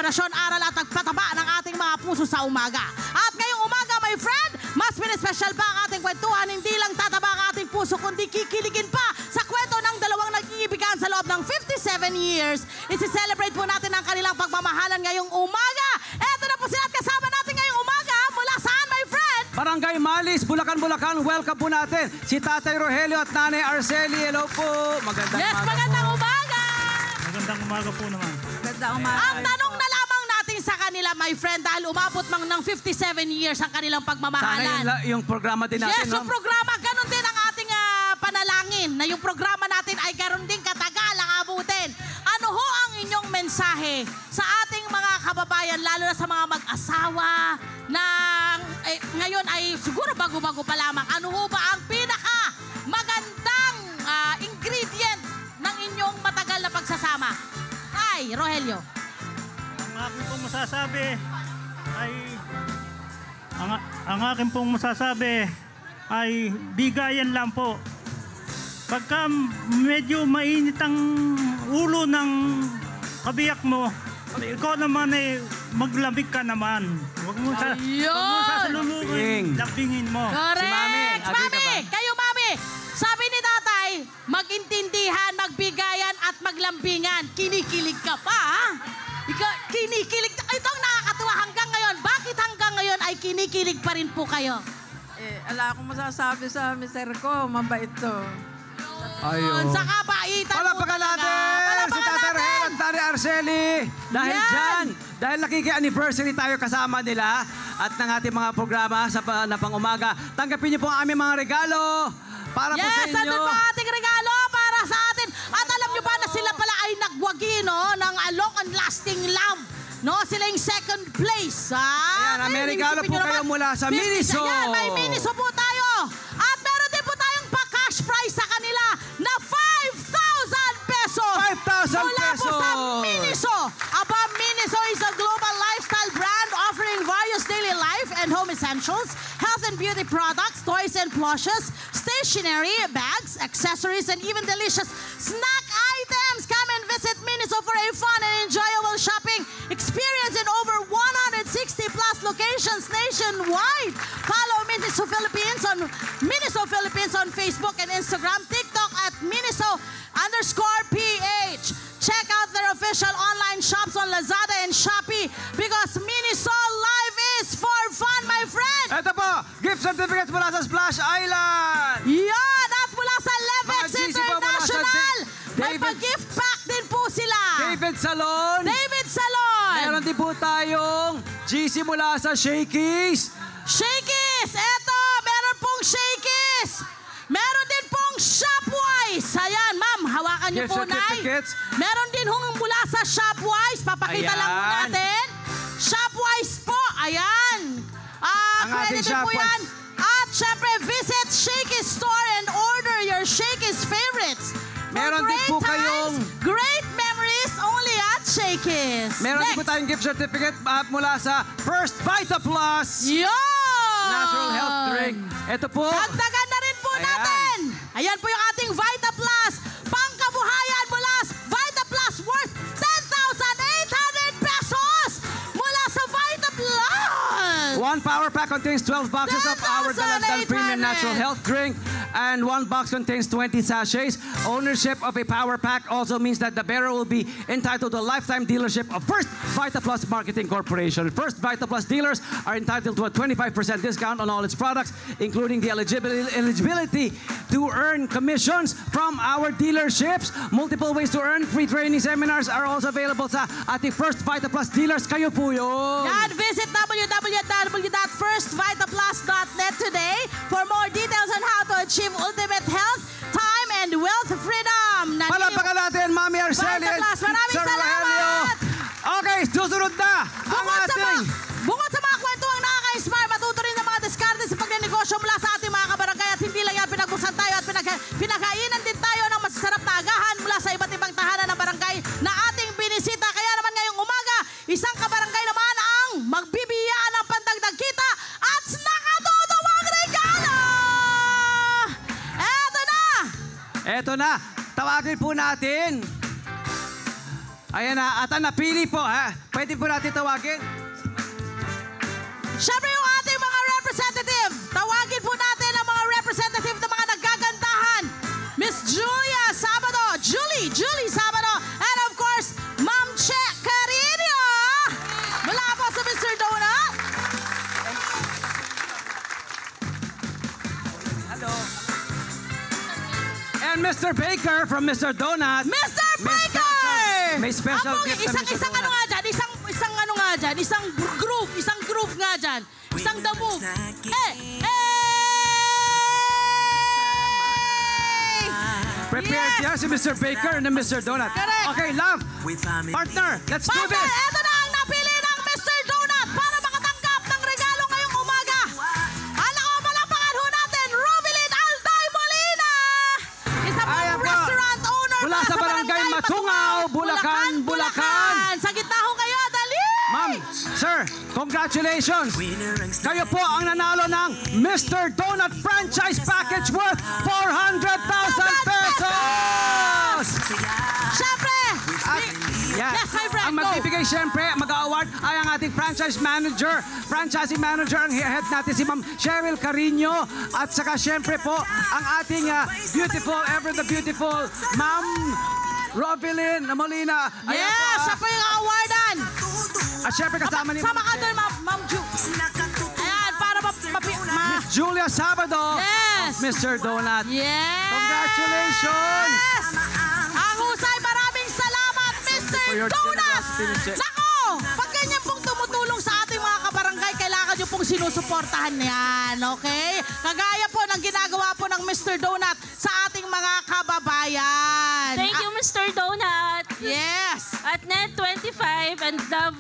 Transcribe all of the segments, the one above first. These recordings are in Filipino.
inspirasyon, aral at nagpataba ng ating mga puso sa umaga. At ngayong umaga, my friend, mas pinispecial pa ang ating kwentuhan. Hindi lang tataba ang ating puso, kundi kikiligin pa sa kwento ng dalawang nag-iibigan sa loob ng 57 years. Isi-celebrate po natin ang kanilang pagmamahalan ngayong umaga. Eto na po sila at kasama natin ngayong umaga. Mula saan, my friend? Barangay Malis, Bulacan, Bulacan. Welcome po natin si Tatay Rogelio at Nanay Arceli. Hello po. Magandang umaga. Magandang umaga. Magandang umaga po naman. Magandang umaga. Ang tanong na lamang natin sa kanila, my friend, dahil umabot mang ng 57 years ang kanilang pagmamahalan. Sana yung programa din natin. Yes, yung programa, ganun din ang ating panalangin na yung programa natin ay ganun din katagal ang abutin. Ano ho ang inyong mensahe sa ating mga kababayan, lalo na sa mga mag-asawa na ngayon ay siguro bago-bago pa lamang. Ano ho ba ang pinaka magandang ingredient ng inyong matagal na pagsasama? Ay, Rogelio. Ang aking pong masasabi ay ang aking pong masasabi ay bigayan lang po. Pagka medyo mainit ang ulo ng kabiyak mo, ikaw naman ay maglamig ka naman. Huwag mo sasalulungin, labingin mo. Correct! Si Mami, Mami! Kayo, Mami! Sabi ni Tatay, magintindihan, magbigayan at maglambingan. Kinikilig ka pa, ha? Kinikilig. Ito ang nakakatuwa hanggang ngayon. Bakit hanggang ngayon ay kinikilig pa rin po kayo? Ala akong masasabi sa mister ko, mabait to. Ayun. Sa kabaitan po Palapakan talaga. natin si Tatay Rogelio at Nanay Arceli. Dahil Yan. dyan, dahil nakiki-anniversary tayo kasama nila at ng ating mga programa sa pang-umaga, tanggapin niyo po ang aming mga regalo para po sa Yes, inyo. andun po ang ating regalo para sa atin. At alam nyo ba na sila pala ay nagwagi, no, ng long and lasting lamp. No, sila yung second place. Ayan, may regalo po kayo mula sa Miniso. Ayan, may Miniso po tayo. At meron din po tayong pa-cash prize sa kanila na 5,000 pesos. 5,000 mula pesos. po sa Miniso. Aba, Miniso is a global lifestyle brand offering various daily life and home essentials, health and beauty products, toys and plushes, stationery, bags, accessories, and even delicious snack items. Come and visit Miniso for a fun and enjoyable shopping experience in over 160 plus locations nationwide. Follow Miniso Philippines on Facebook and Instagram, TikTok at Miniso_PH. Check out their official online shops on Lazada and Shopee because Miniso Live is for fun, my friend. Ito po, gift certificates mula sa Splash Island. Yan! At mula sa Levex Mga GC po mula sa International, may David- pa-gift pack din po sila. David Salon. David Salon. Meron din po tayong GC mula sa Shakey's. Shakey's! Eto, meron pong Shakey's. Meron din pong Shopwise. Ayan, ma'am, hawakan niyo Gift po, Nay. certificates. Meron din hong mula sa Shopwise. Papakita lang po Ayan. natin. Shopwise po. Ayan. Ang ating Accredited po Shopwise. yan. At syempre, visit Shakey's store and order your Shakey's favorites. For Meron din great po times, kayong- great memories only at Shakey's. Meron din po Next. tayong gift certificate mula sa First Vita Plus. Yun! Natural health drink. Ito po. Dagdagan na rin po Ayan. natin. Ayan po yung ating Vita Plus. Pangkabuhayan mula sa Vita Plus worth 10,800 pesos mula sa Vita Plus. One power pack contains 12 boxes of our Dalandan Premium 10,800. Natural Health Drink, and one box contains 20 sachets. Ownership of a power pack also means that the bearer will be entitled to a lifetime dealership of First Vita Plus Marketing Corporation. First Vita Plus dealers are entitled to a 25% discount on all its products, including the eligibility to earn commissions from our dealerships. Multiple ways to earn. Free training seminars are also available sa ating First Vita Plus dealers. Kayo po yun. Yan, visit www.firstvitaplus.net today for more details on how to achieve ultimate health, time, and wealth freedom. Palapakan natin, Mami Arceli Vita at Plus. Maraming Sir salamat. Rogelio. Okay, susunod na ang ating... Bukod sa mga kwentuang nakaka-inspire, matuto rin ng mga diskarte sa pagnenegosyo mula sa ating mga kabarangay at hindi lang yan pinagbusan tayo at pinakainan din tayo ng masasarap na agahan mula sa iba't ibang tahanan ng barangay na ating binisita. Kaya naman ngayong umaga, isang kabarangay naman ang magbibiyaan ng pandagdag kita at nakatutuwang regalo! Eto na! Eto na, tawagin po natin. Ayan na, at ang napili po, ha? Pwede po natin tawagin? Siyempre yung ating mga representative. Tawagin po natin ang mga representative ng mga nagagandahan. Miss Julia Sabado, Julie Sabado, and of course, Ma'am Che Carino. Mula po sa Mr. Donut. Hello. And Mr. Baker from Mr. Donut. Mr. Baker! May special Amo, gift na Mr. isang ano Donut. nga dyan, isang ano nga dyan, isang groove nga dyan. Isang the move. Prepared Yes! yan si Mr. Baker and Mr. Donut. Correct. Okay, love. Partner, let's do Partner, this. eto na ang napili ng Mr. Donut para makatanggap ng regalo ngayong umaga. Anak ko, palapakan ho natin, Robilin Alday Molina. Isa pong Ayan po. restaurant owner Mula sa Barangay Matungaw, Bulacan. Sa gitna ho kayo, dali! Ma'am, sir, congratulations. Kayo po ang nanalo ng Mr. Donut Franchise Package worth 400,000 pesos! Siyempre! Yeah. Yes, my friend, Ang go. magbibigay siyempre, mag-award ay ang ating franchising manager, ang head natin si Ma'am Cheryl Carino. At saka siyempre po, ang ating ever the beautiful Ma'am Robilin Molina. Ayan Yes, po, siya po yung awardan. at siyempre kasama ni Sama ka doon, Ma'am Ju. Ayan, para Julia Sabado Yes. of Mr. Donut. Yes! Congratulations! Yes! Ang husay, maraming salamat, Mr. For your Donut! generosity. Nako! Pag ganyan pong tumutulong sa ating mga kabarangay, kailangan nyo pong sinusuportahan yan, okay? Kagaya po ng ginagawa po ng Mr. Donut sa ating mga kababayan. Thank you, Mr. Donut. Yes! At Net25 and Love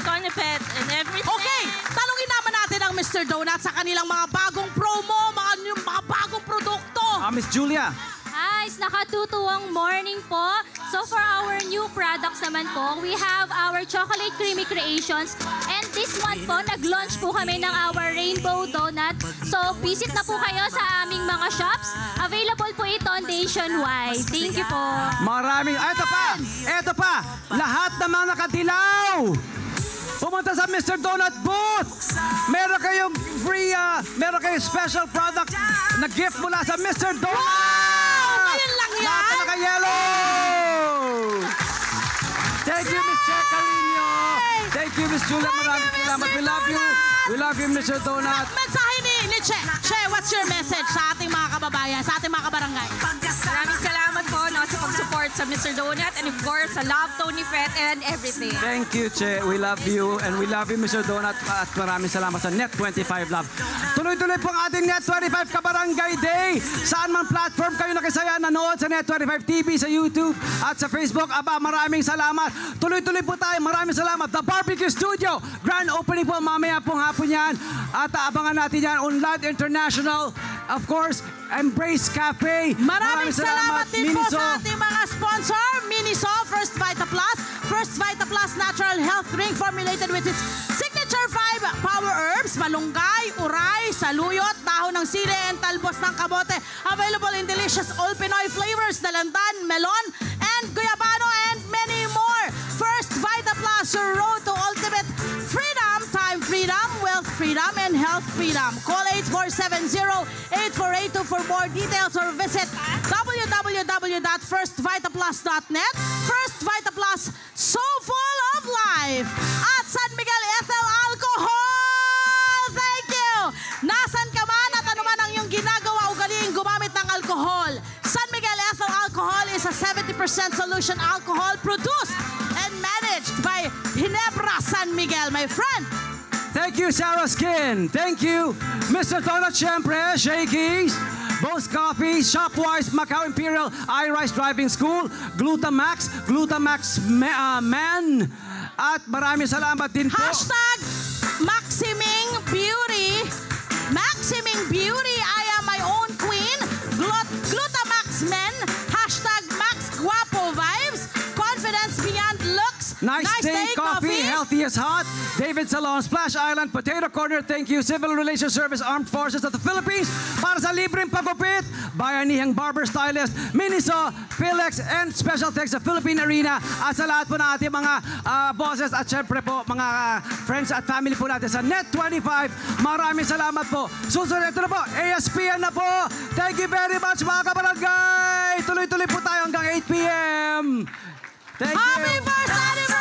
Conipet and everything. Okay, tanungin naman natin ang Mr. Donut sa kanilang mga bagong promo, mga bagong produkto. Miss Julia. Guys, nakatutuwang morning po. So for our new products naman po, we have our Chocolate Creamy Creations. And this month po, nag-launch po kami ng our Rainbow Donut. So visit na po kayo sa aming mga shops. Available po ito nationwide. Thank you po. Maraming, eto pa, lahat naman nakadilaw. Pumunta sa Mr. Donut booth. Meron kayong free, meron kayong special product na gift mula sa Mr. Donut. Wow! Ngayon lang yan? Lahat na naka-yellow. Thank you, Miss Che Carino. Thank you, Miss Julia. Maraming salamat. We love you. We love you, Mr. Donut. Mensahe ni Che. Che, what's your message sa ating mga kababayan, sa ating mga kabarangay? Maraming salamat po no, sa pag-support sa Mr. Donut and of course sa Love Tony Fred and everything. Thank you, Che. We love you and we love you, Mr. Donut. At maraming salamat sa Net25 Love. Tuloy-tuloy po ang ating Net25 Kabarangay Day. Saan man platform kayo nakisaya, nanood sa Net25 TV, sa YouTube at sa Facebook. Aba, maraming salamat. Tuloy-tuloy po tayo. Maraming salamat. The Barbecue Studio. Grand opening po mamaya pong hapon yan. At abangan natin yan on Land International. Of course, Embrace Cafe. Maraming salamat din po Miniso. sa ating mga sponsor. Miniso, First Vita Plus. First Vita Plus Natural Health Drink formulated with its signature 5 power herbs, malunggay, uray, saluyot, dahon ng sili, and talbos ng kamote. Available in delicious all Pinoy flavors, dalandan, melon, and guyabano, and many more. First Vita Plus, your road to ultimate freedom, time freedom, wealth freedom, and health freedom. Call 8470-8482 for more details or visit www.firstvitaplus.net. First Vita Plus, so full of life. At San Miguel Ethyl Alcohol, thank you. Nasan ka man at ano man ang iyong ginagawa, ugaliing gumamit ng alcohol. San Miguel Ethyl Alcohol is a 70% solution alcohol produced and managed by Ginebra San Miguel, my friend. Thank you, Sarah Skin. Thank you, Mr. Donut Siempre, Shakey's, Both Coffee, Shopwise, Macau Imperial, iRice Driving School, Glutamax, Man, at maraming salamat din po. Hashtag Maximing Beauty. Maximing Beauty, I am my own queen. Glutamax Men. Hashtag Max Guapo Vibes. Confidence beyond looks. Nice Day Coffee, healthier Genius Hut, David Salon, Splash Island, Potato Corner, thank you, Civil Relations Service, Armed Forces of the Philippines, para sa libreng pagupit, Bayanihang Barber Stylist, Miniso, Philex, and special thanks sa Philippine Arena at sa lahat po ng ating mga bosses at syempre po mga friends at family po natin sa Net25. Maraming salamat po. Susunod ito na po, ASPN na po. Thank you very much mga kabarangay. Tuloy-tuloy po tayo hanggang 8 p.m. Thank you. Happy first anniversary!